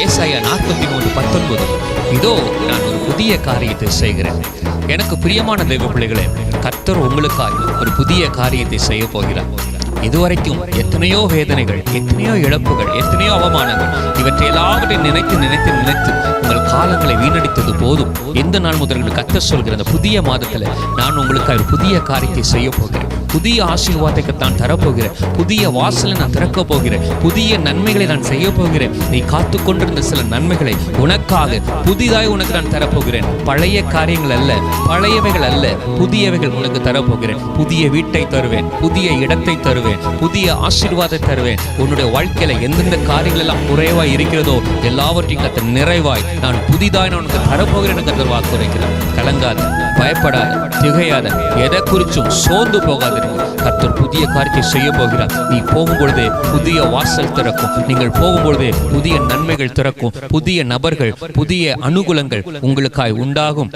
ஏசாயா 43:19, இதோ நான் ஒரு புதிய காரியத்தை செய்கிறேன். எனக்கு பிரியமான தெய்வ பிள்ளைகளே, கர்த்தர் உங்களுக்காய் ஒரு புதிய காரியத்தை செய்ய போகிறார். இதுவரைக்கும் எத்தனையோ வேதனைகள், எத்தனையோ இழப்புகள், எத்தனையோ அவமானங்கள், இவற்றை எல்லாவற்றையும் நினைத்து நினைத்து நினைத்து உங்கள் காலங்களை வீணடித்தது போதும். எந்த நாள் முதல் கர்த்தர் சொல்கிற அந்த புதிய மாதத்துல நான் உங்களுக்காக ஒரு புதிய காரியத்தை செய்ய போகிறேன். புதிய ஆசீர்வாதத்தை நான் தரப்போகிறேன். புதிய வாசலை நான் திறக்க போகிறேன். புதிய நன்மைகளை நான் செய்ய போகிறேன். நீ காத்து கொண்டிருந்த சில நன்மைகளை உனக்காக புதிதாய் உனக்கு நான் தரப்போகிறேன். பழைய காரியங்கள் அல்ல, பழையவைகள் அல்ல, புதியவைகள் உனக்கு தரப்போகிறேன். புதிய வீட்டை தருவேன், புதிய இடத்தை தருவேன், புதிய ஆசீர்வாதத்தை தருவேன். உன்னுடைய வாழ்க்கையில எந்தெந்த காரியங்கள் எல்லாம் குறைவாய் இருக்கிறதோ எல்லாவற்றையும் கர்த்தர் நிறைவாய் நான் புதிதாய் நான் உனக்கு தரப்போகிறேன். கர்த்தர் வாக்குரைக்கிறார். கலங்காத, பயப்படாத, திகையாத, எதை குறிச்சும் சோர்ந்து போகாத. கர்த்தர் புதிய காரியத்தை செய்ய போகிறார். நீ போகும்பொழுதே புதிய வாசல் திறக்கும். நீங்கள் போகும்பொழுதே புதிய நன்மைகள் திறக்கும். புதிய நபர்கள், புதிய அனுகூலங்கள் உங்களுக்காய் உண்டாகும்.